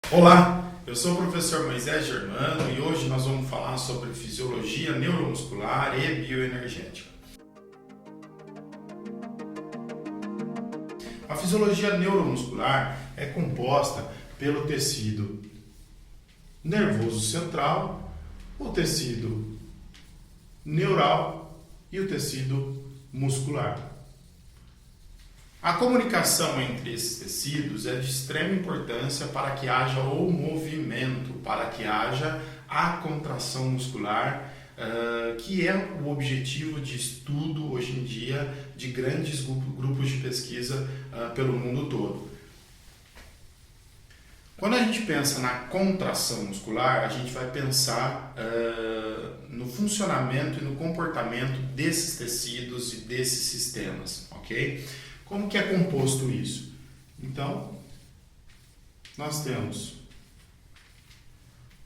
Olá, eu sou o professor Moisés Germano e hoje nós vamos falar sobre fisiologia neuromuscular e bioenergética. A fisiologia neuromuscular é composta pelo tecido nervoso central, o tecido neural e o tecido muscular. A comunicação entre esses tecidos é de extrema importância para que haja o movimento, para que haja a contração muscular, que é o objetivo de estudo hoje em dia de grandes grupos de pesquisa pelo mundo todo. Quando a gente pensa na contração muscular, a gente vai pensar no funcionamento e no comportamento desses tecidos e desses sistemas, ok? Como que é composto isso? Então, nós temos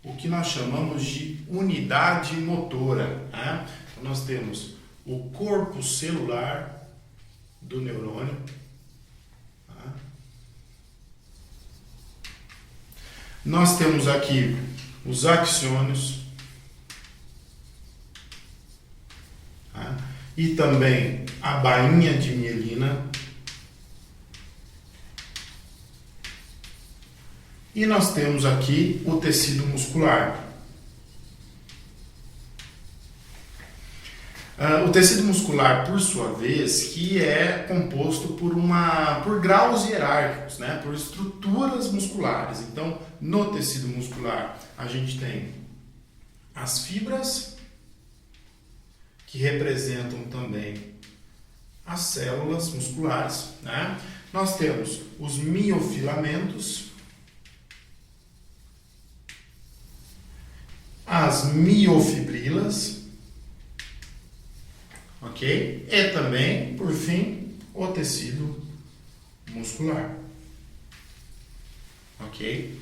o que nós chamamos de unidade motora, né? Então, nós temos o corpo celular do neurônio, tá? Nós temos aqui os axônios, tá? E também a bainha de mielina. E nós temos aqui o tecido muscular. O tecido muscular, por sua vez, que é composto por graus hierárquicos, né? Por estruturas musculares. Então, no tecido muscular, a gente tem as fibras, que representam também as células musculares, né? Nós temos os miofilamentos, as miofibrilas, ok? E também, por fim, o tecido muscular, ok?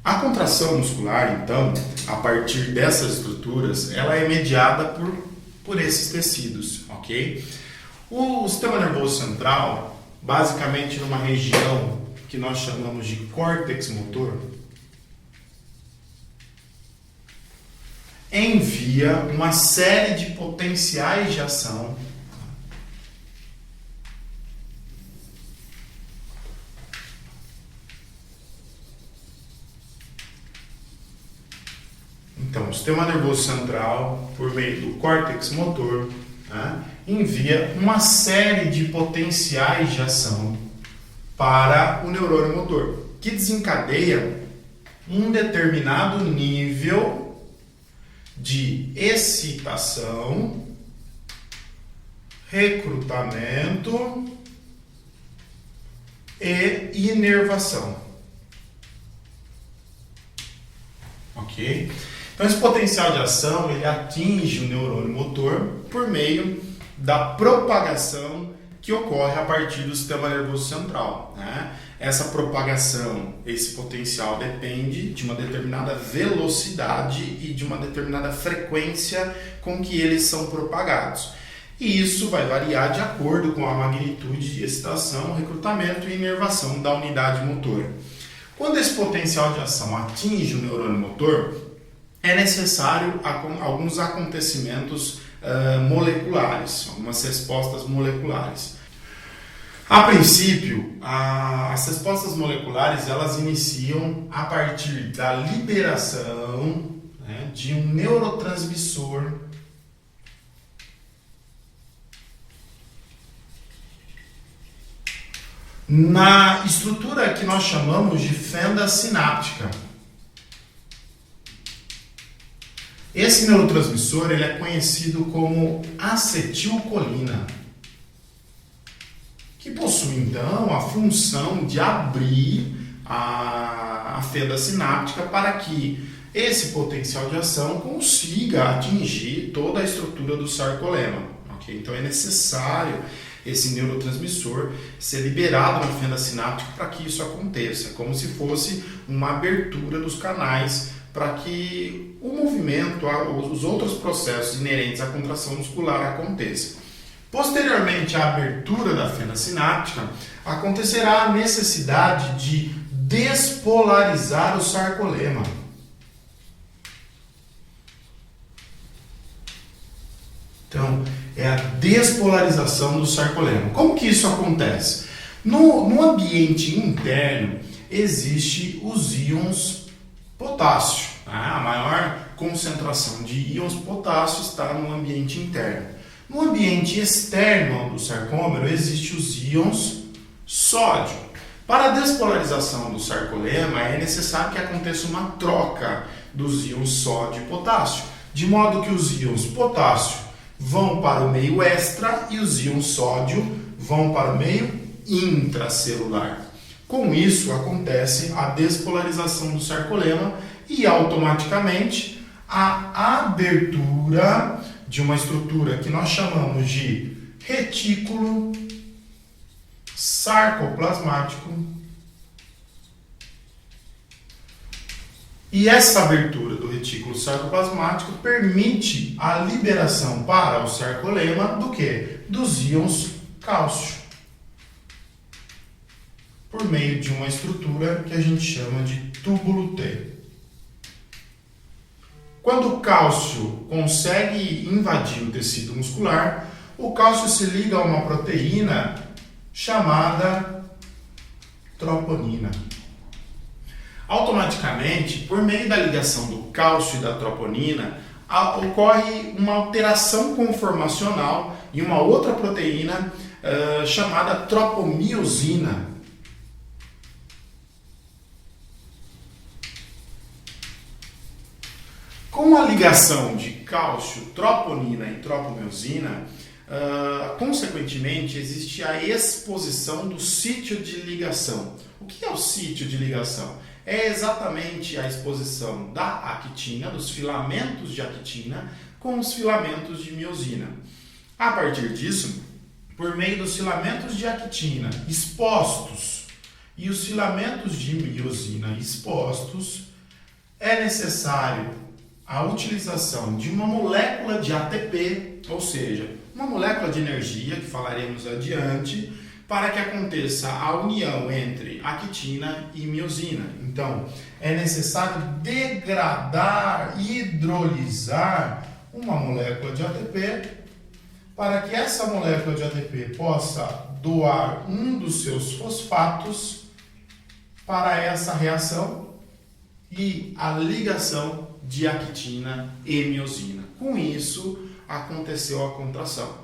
A contração muscular, então, a partir dessas estruturas, ela é mediada por esses tecidos, ok? O sistema nervoso central, basicamente numa região que nós chamamos de córtex motor, envia uma série de potenciais de ação Então, o sistema nervoso central, por meio do córtex motor, né, envia uma série de potenciais de ação para o neurônio motor, que desencadeia um determinado nível de excitação, recrutamento e inervação. Ok? Então, esse potencial de ação ele atinge o neurônio motor por meio da propagação que ocorre a partir do sistema nervoso central, né? Essa propagação, esse potencial depende de uma determinada velocidade e de uma determinada frequência com que eles são propagados. E isso vai variar de acordo com a magnitude de excitação, recrutamento e inervação da unidade motora. Quando esse potencial de ação atinge o neurônio motor, é necessário alguns acontecimentos moleculares, algumas respostas moleculares. A princípio, as respostas moleculares elas iniciam a partir da liberação, né, de um neurotransmissor na estrutura que nós chamamos de fenda sináptica. Esse neurotransmissor ele é conhecido como acetilcolina, que possui então a função de abrir a fenda sináptica para que esse potencial de ação consiga atingir toda a estrutura do sarcolema. Okay? Então é necessário esse neurotransmissor ser liberado na fenda sináptica para que isso aconteça, como se fosse uma abertura dos canais para que o movimento, os outros processos inerentes à contração muscular aconteçam. Posteriormente à abertura da fenda sináptica, acontecerá a necessidade de despolarizar o sarcolema. Então, é a despolarização do sarcolema. Como que isso acontece? No ambiente interno, existe os íons potássio. A maior concentração de íons potássio está no ambiente interno. No ambiente externo do sarcômero, existem os íons sódio. Para a despolarização do sarcolema, é necessário que aconteça uma troca dos íons sódio e potássio, de modo que os íons potássio vão para o meio extra e os íons sódio vão para o meio intracelular. Com isso, acontece a despolarização do sarcolema e, automaticamente, a abertura de uma estrutura que nós chamamos de retículo sarcoplasmático. E essa abertura do retículo sarcoplasmático permite a liberação para o sarcolema do quê? Dos íons cálcio, por meio de uma estrutura que a gente chama de túbulo T. Quando o cálcio consegue invadir o tecido muscular, o cálcio se liga a uma proteína chamada troponina. Automaticamente, por meio da ligação do cálcio e da troponina, ocorre uma alteração conformacional em uma outra proteína chamada tropomiosina. Com a ligação de cálcio, troponina e tropomiosina, consequentemente, existe a exposição do sítio de ligação. O que é o sítio de ligação? É exatamente a exposição da actina, dos filamentos de actina, com os filamentos de miosina. A partir disso, por meio dos filamentos de actina expostos e os filamentos de miosina expostos, é necessário a utilização de uma molécula de ATP, ou seja, uma molécula de energia, que falaremos adiante, para que aconteça a união entre actina e miosina. Então, é necessário degradar, hidrolisar uma molécula de ATP, para que essa molécula de ATP possa doar um dos seus fosfatos para essa reação e a ligação de actina e miosina. Com isso, aconteceu a contração.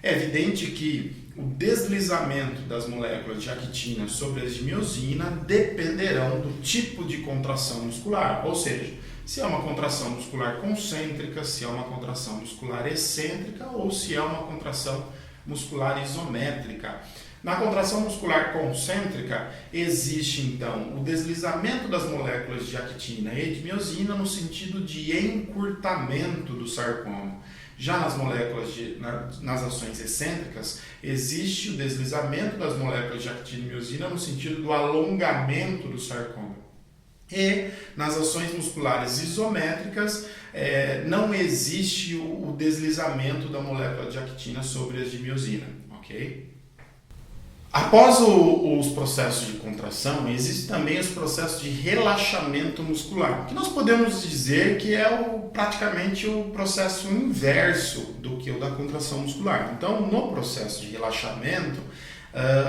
É evidente que o deslizamento das moléculas de actina sobre as de miosina dependerão do tipo de contração muscular, ou seja, se é uma contração muscular concêntrica, se é uma contração muscular excêntrica ou se é uma contração muscular isométrica. Na contração muscular concêntrica, existe então o deslizamento das moléculas de actina e de miosina no sentido de encurtamento do sarcoma. Já nas ações excêntricas, existe o deslizamento das moléculas de actina e miosina no sentido do alongamento do sarcoma. E nas ações musculares isométricas, não existe o deslizamento da molécula de actina sobre as de miosina, ok? Após os processos de contração, existem também os processos de relaxamento muscular, que nós podemos dizer que é praticamente o processo inverso do que o da contração muscular. Então, no processo de relaxamento,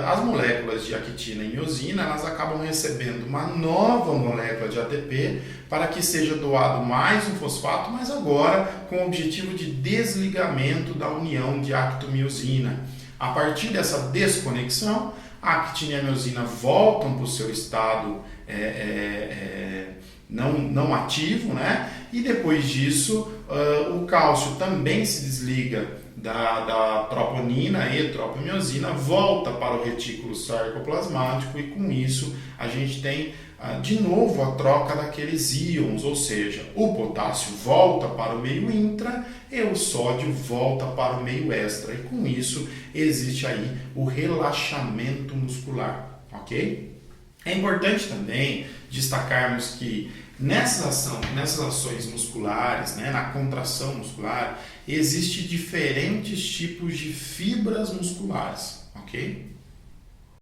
as moléculas de actina e miosina, elas acabam recebendo uma nova molécula de ATP para que seja doado mais um fosfato, mas agora com o objetivo de desligamento da união de actomiosina. A partir dessa desconexão, a actina e a miosina voltam para o seu estado não ativo, né? E depois disso, o cálcio também se desliga da troponina e tropomiosina, volta para o retículo sarcoplasmático e com isso a gente tem de novo a troca daqueles íons, ou seja, o potássio volta para o meio intra e o sódio volta para o meio extra. E com isso existe aí o relaxamento muscular, ok? É importante também destacarmos que nessas ações musculares, né, na contração muscular, existem diferentes tipos de fibras musculares, ok?